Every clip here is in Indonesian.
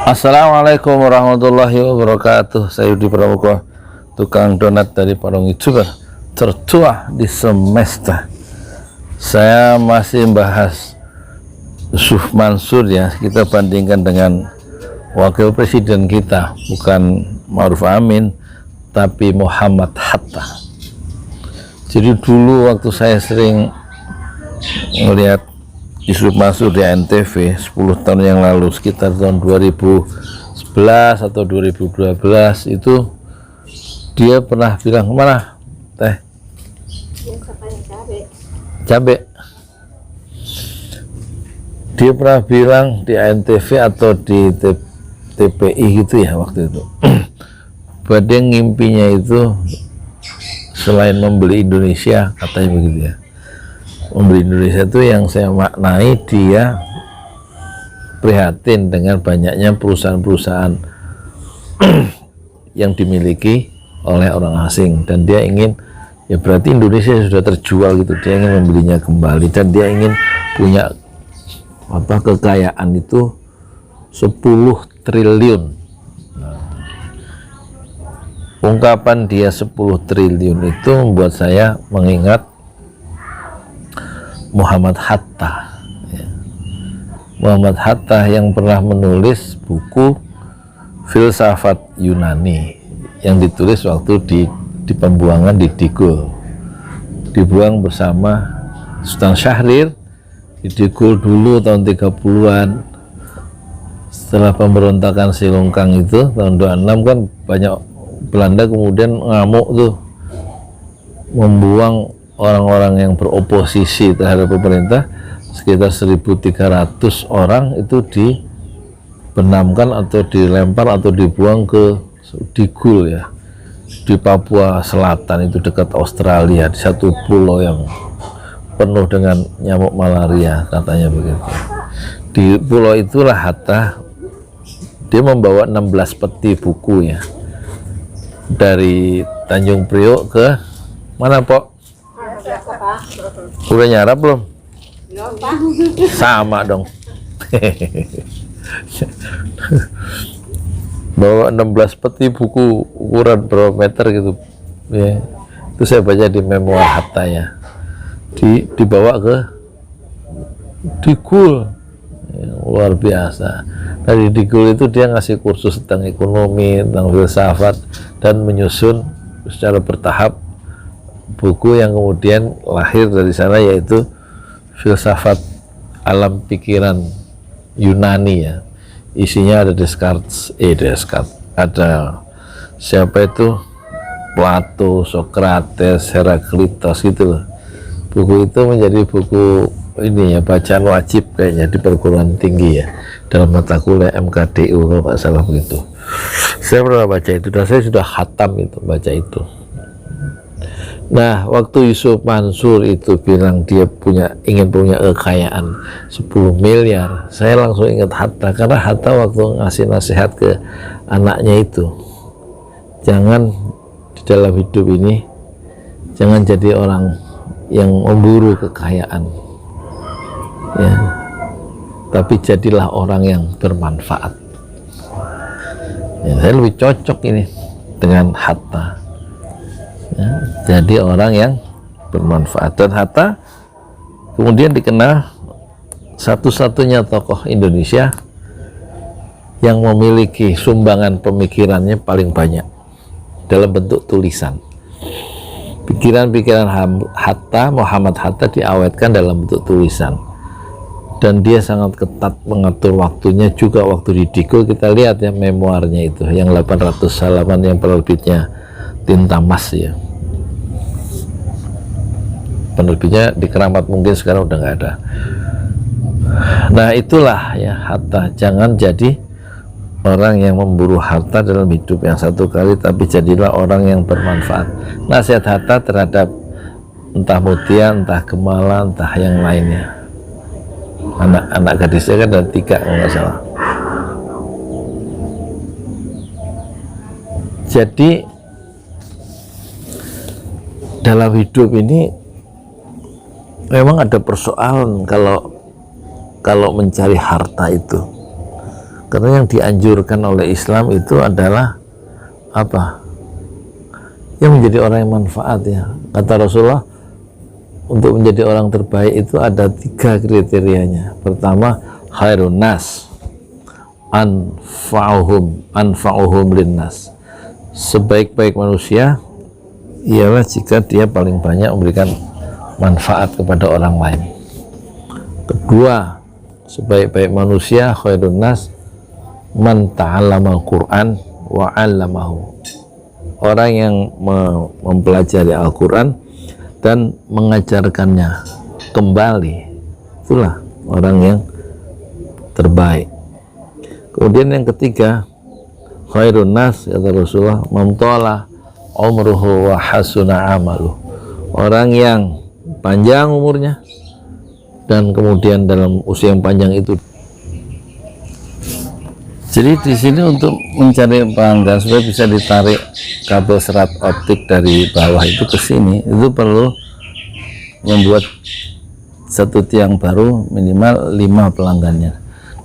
Assalamualaikum warahmatullahi wabarakatuh. Saya Yudi Pramuka, tukang donat dari Parung Youtuber tertua di semesta. Saya masih membahas Yusuf Mansur ya. Kita bandingkan dengan wakil presiden kita, bukan Ma'ruf Amin tapi Muhammad Hatta. Jadi dulu waktu saya sering melihat Yusuf Mansur di NTV 10 tahun yang lalu, sekitar tahun 2011 atau 2012, itu dia pernah bilang, kemana teh cabe, dia pernah bilang di NTV atau di TPI gitu ya waktu itu bahwa ngimpinya itu selain membeli Indonesia, katanya begitu ya, membeli Indonesia itu yang saya maknai dia prihatin dengan banyaknya perusahaan-perusahaan yang dimiliki oleh orang asing, dan dia ingin, ya berarti Indonesia sudah terjual gitu, dia ingin membelinya kembali, dan dia ingin punya kekayaan itu 10 triliun. Ungkapan dia 10 triliun itu membuat saya mengingat Muhammad Hatta ya. Muhammad Hatta yang pernah menulis buku Filsafat Yunani yang ditulis waktu di pembuangan di Digul, dibuang bersama Sultan Syahrir di Digul dulu tahun 30-an. Setelah pemberontakan Silungkang itu tahun 26 kan banyak Belanda kemudian ngamuk tuh, membuang orang-orang yang beroposisi terhadap pemerintah, sekitar 1.300 orang itu dibenamkan atau dilempar atau dibuang ke Digul ya, di Papua Selatan, itu dekat Australia, di satu pulau yang penuh dengan nyamuk malaria, katanya begitu. Di pulau itulah Hatta, dia membawa 16 peti buku ya, dari Tanjung Priok ke mana, Pok? Udah nyarap belum? Sama dong. Bawa 16 peti buku ukuran berapa meter gitu ya. Itu saya baca di memoir Hatta ya. Dibawa ke Digul ya, luar biasa. Dari Digul itu dia ngasih kursus tentang ekonomi, tentang filsafat, dan menyusun secara bertahap buku yang kemudian lahir dari sana, yaitu Filsafat Alam Pikiran Yunani ya. Isinya ada Descartes, ada siapa itu, Plato, Socrates, Heraklitos gitu loh. Buku itu menjadi buku ini ya, bacaan wajib kayaknya di perguruan tinggi ya, dalam mata kuliah MKDU kalau nggak salah begitu. Saya pernah baca itu dan saya sudah khatam itu, baca itu. Nah, waktu Yusuf Mansur itu bilang dia ingin punya kekayaan 10 miliar, saya langsung ingat Hatta, karena Hatta waktu ngasih nasihat ke anaknya itu, jangan di dalam hidup ini, jangan jadi orang yang memburu kekayaan ya, tapi jadilah orang yang bermanfaat ya. Saya lebih cocok ini dengan Hatta ya, jadi orang yang bermanfaat. Dan Hatta kemudian dikenal satu-satunya tokoh Indonesia yang memiliki sumbangan pemikirannya paling banyak dalam bentuk tulisan. Pikiran-pikiran Hatta, Muhammad Hatta, diawetkan dalam bentuk tulisan, dan dia sangat ketat mengatur waktunya juga. Waktu di Digul kita lihat ya memoarnya itu yang 800 halaman yang penerbitnya tinta emas ya, penerbitnya di Keramat, mungkin sekarang udah nggak ada. Nah itulah ya Hatta, jangan jadi orang yang memburu harta dalam hidup yang satu kali, tapi jadilah orang yang bermanfaat. Nasihat Hatta terhadap entah Mutia, entah Gemala, entah yang lainnya, anak gadisnya kan ada 3 kalau nggak salah. Jadi dalam hidup ini memang ada persoalan kalau mencari harta itu. Karena yang dianjurkan oleh Islam itu adalah apa? Yang menjadi orang yang manfaat ya. Kata Rasulullah, untuk menjadi orang terbaik itu ada 3 kriterianya. Pertama, khairun nas, anfa'uhum linnas. Sebaik-baik manusia ialah jika dia paling banyak memberikan manfaat kepada orang lain. Kedua, sebaik-baik manusia khairun nas man ta'allamal Qur'an wa 'allamahu. Orang yang mempelajari Al-Qur'an dan mengajarkannya kembali, itulah orang yang terbaik. Kemudian yang ketiga, khairun nas kata Rasulullah mamtala umruhu wa hasuna amaluh. Orang yang panjang umurnya dan kemudian dalam usia yang panjang itu. Jadi di sini untuk mencari pelanggan supaya bisa ditarik kabel serat optik dari bawah itu ke sini, itu perlu membuat satu tiang baru minimal 5 pelanggannya.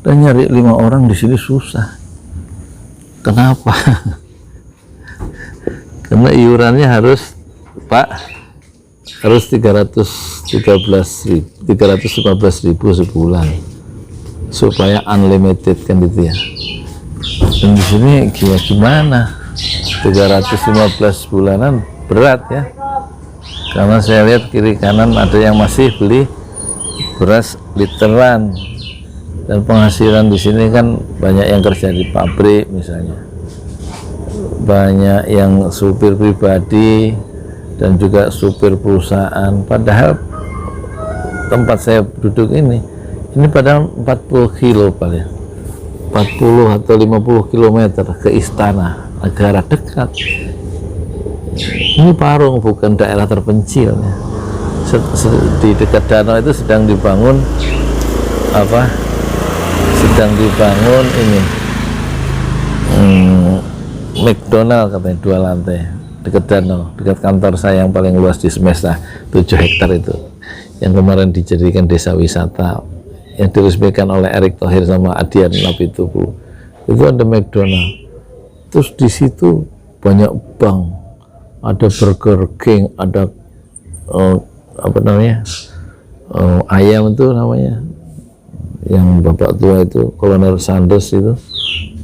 Dan nyari 5 orang di sini susah. Kenapa? Karena iurannya harus, Pak, harus 315.000 sebulan supaya unlimited kan gitu ya. Dan di sini gimana 315 bulanan berat ya, karena saya lihat kiri kanan ada yang masih beli beras literan, dan penghasilan di sini kan banyak yang kerja di pabrik misalnya, banyak yang supir pribadi dan juga supir perusahaan. Padahal tempat saya duduk ini padahal 40 kilo paling 40 atau 50 km ke istana negara dekat. Ini Parung bukan daerah terpencil ya. Di dekat danau itu sedang dibangun ini McDonald katanya 2 lantai dekat danau, dekat kantor saya yang paling luas di Semesta 7 hektar itu, yang kemarin dijadikan desa wisata yang diresmikan oleh Erick Thohir sama Adian Napitupulu. Itu ada McDonald, terus di situ banyak bank, ada Burger King, ada ayam itu namanya yang bapak tua itu Colonel Sanders itu,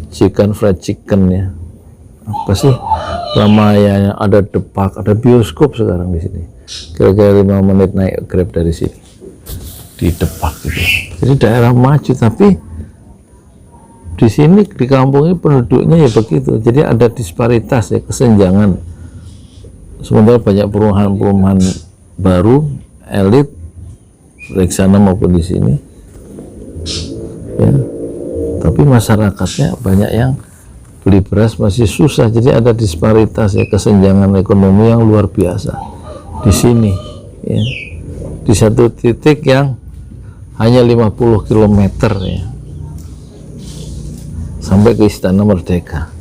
chicken fried chicken ya, apa sih namanya, ada Depak, ada bioskop sekarang di sini, kira-kira 5 menit naik Grab dari sini di Depak gitu. Jadi daerah maju, tapi di sini di kampung ini penduduknya ya begitu. Jadi ada disparitas ya, kesenjangan. Sementara banyak perumahan-perumahan baru elit baik sana maupun di sini ya, tapi masyarakatnya banyak yang beli beras masih susah. Jadi ada disparitas ya, kesenjangan ekonomi yang luar biasa di sini ya, di satu titik yang hanya 50 km ya sampai ke Istana Merdeka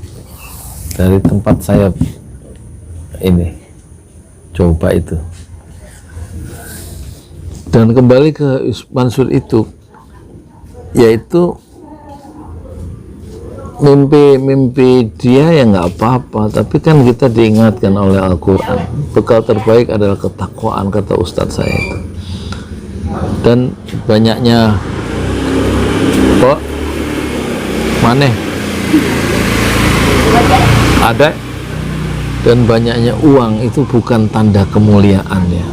dari tempat saya ini coba itu. Dan kembali ke Mansur itu, yaitu mimpi dia ya nggak apa-apa, tapi kan kita diingatkan oleh Al-Quran, bekal terbaik adalah ketakwaan, kata Ustadz saya itu. Dan banyaknya kok maneh ada, dan banyaknya uang itu bukan tanda kemuliaan ya.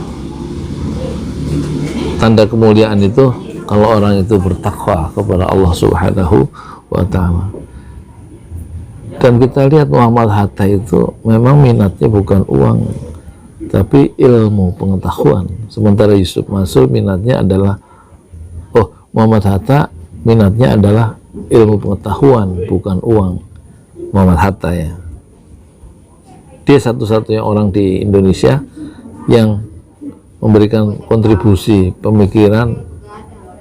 Tanda kemuliaan itu kalau orang itu bertakwa kepada Allah Subhanahu wa Ta'ala. Dan kita lihat Muhammad Hatta itu memang minatnya bukan uang, tapi ilmu pengetahuan. Sementara Yusuf Mansur minatnya adalah, Muhammad Hatta minatnya adalah ilmu pengetahuan, bukan uang. Muhammad Hatta ya, dia satu-satunya orang di Indonesia yang memberikan kontribusi pemikiran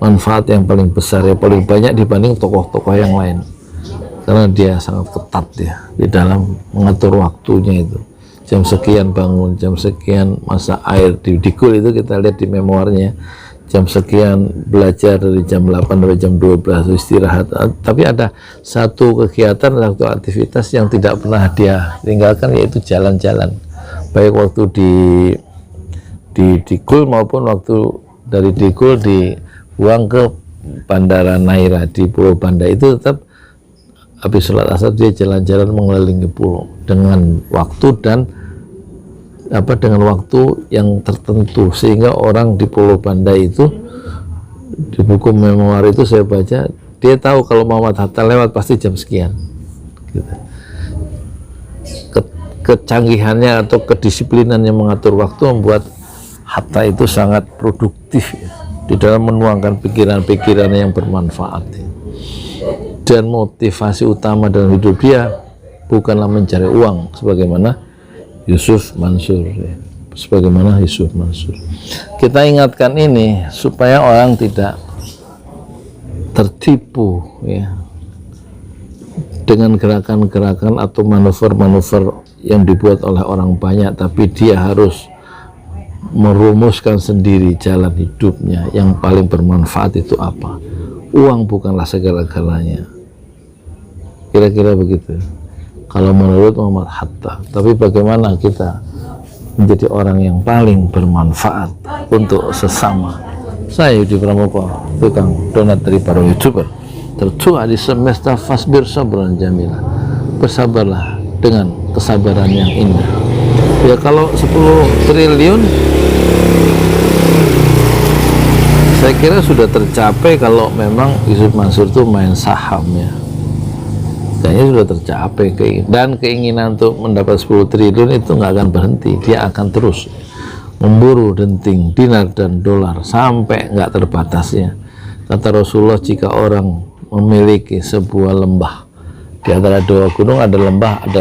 manfaat yang paling besar ya, paling banyak dibanding tokoh-tokoh yang lain, karena dia sangat ketat ya di dalam mengatur waktunya. Itu jam sekian bangun, jam sekian masak air di Dikul itu kita lihat di memoirnya, jam sekian belajar, dari jam 8 sampai jam 12 istirahat. Tapi ada satu kegiatan atau aktivitas yang tidak pernah dia tinggalkan, yaitu jalan-jalan, baik waktu di Gul maupun waktu dari di Gul dibuang ke Bandara Naira di Pulau Banda. Itu tetap habis sholat asar dia jalan-jalan mengelilingi pulau dengan waktu dan dengan waktu yang tertentu, sehingga orang di Pulau Banda itu, di buku memori itu saya baca, dia tahu kalau Muhammad Hatta lewat pasti jam sekian gitu. Kecanggihannya atau kedisiplinannya mengatur waktu membuat Hatta itu sangat produktif ya, di dalam menuangkan pikiran-pikiran yang bermanfaat ya. Dan motivasi utama dalam hidup dia bukanlah mencari uang sebagaimana Yusuf Mansur ya. Sebagaimana Yusuf Mansur. Kita ingatkan ini supaya orang tidak tertipu ya dengan gerakan-gerakan atau manuver-manuver yang dibuat oleh orang banyak, tapi dia harus merumuskan sendiri jalan hidupnya yang paling bermanfaat itu apa. Uang bukanlah segala-galanya, kira-kira begitu kalau menurut Muhammad Hatta. Tapi bagaimana kita menjadi orang yang paling bermanfaat untuk sesama. Saya Yudi Pramuka, tukang donat dari para YouTuber, tertua di semesta Fasbir Sabran Jamila. Bersabarlah dengan kesabaran yang indah. Ya kalau 10 triliun saya kira sudah tercapai kalau memang Yusuf Mansur itu main saham ya. Kayaknya sudah tercapai, dan keinginan untuk mendapat 10 triliun itu nggak akan berhenti, dia akan terus memburu denting dinar dan dolar sampai nggak terbatasnya. Kata Rasulullah, jika orang memiliki sebuah lembah, di antara dua gunung ada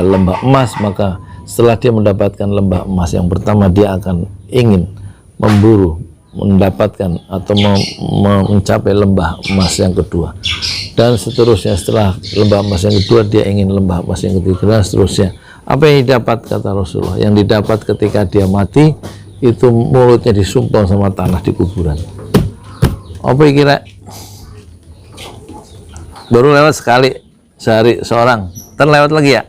lembah emas, maka setelah dia mendapatkan lembah emas yang pertama, dia akan ingin memburu mendapatkan atau mencapai lembah emas yang kedua, dan seterusnya. Setelah lembah emas yang kedua, dia ingin lembah emas yang ketiga, dan seterusnya. Apa yang didapat, kata Rasulullah, yang didapat ketika dia mati itu mulutnya disumpal sama tanah di kuburan. Apa kira? Baru lewat sekali sehari seorang, terlewat lagi ya.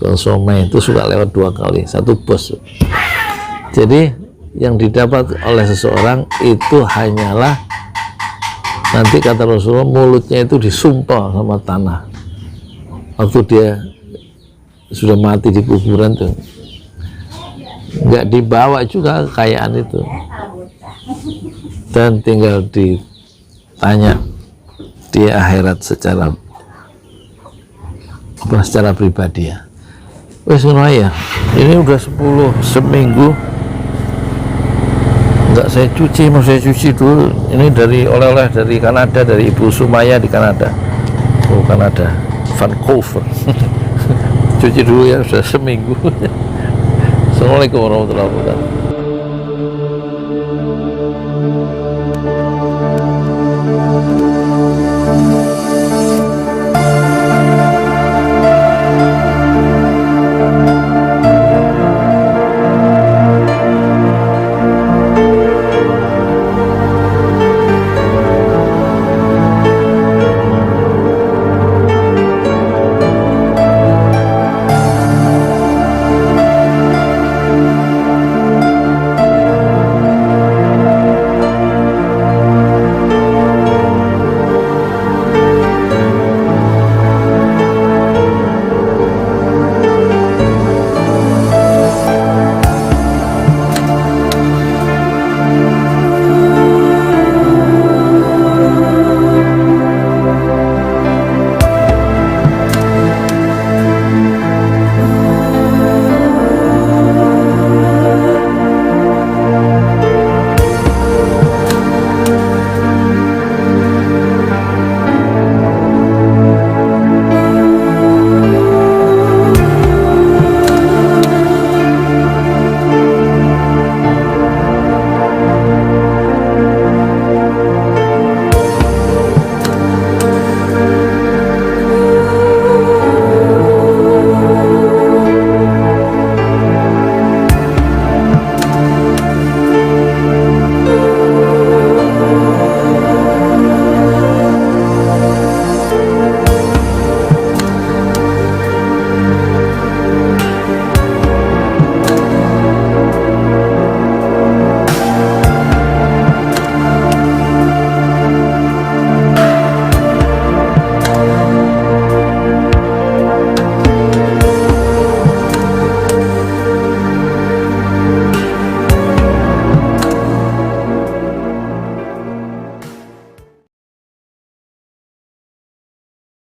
Kalau somai itu suka lewat 2 kali, 1 bos. Jadi yang didapat oleh seseorang itu hanyalah, nanti kata Rasulullah, mulutnya itu disumpal sama tanah waktu dia sudah mati di kuburan tuh. Nggak dibawa juga kekayaan itu, dan tinggal ditanya di akhirat secara pribadi ya. Wes ngono ya, ini udah 10 seminggu nggak saya cuci, mau saya cuci dulu. Ini dari oleh-oleh dari Kanada, dari Ibu Sumaya di Kanada. Oh, Kanada, Vancouver. Cuci dulu ya, sudah seminggu. Assalamualaikum warahmatullahi wabarakatuh.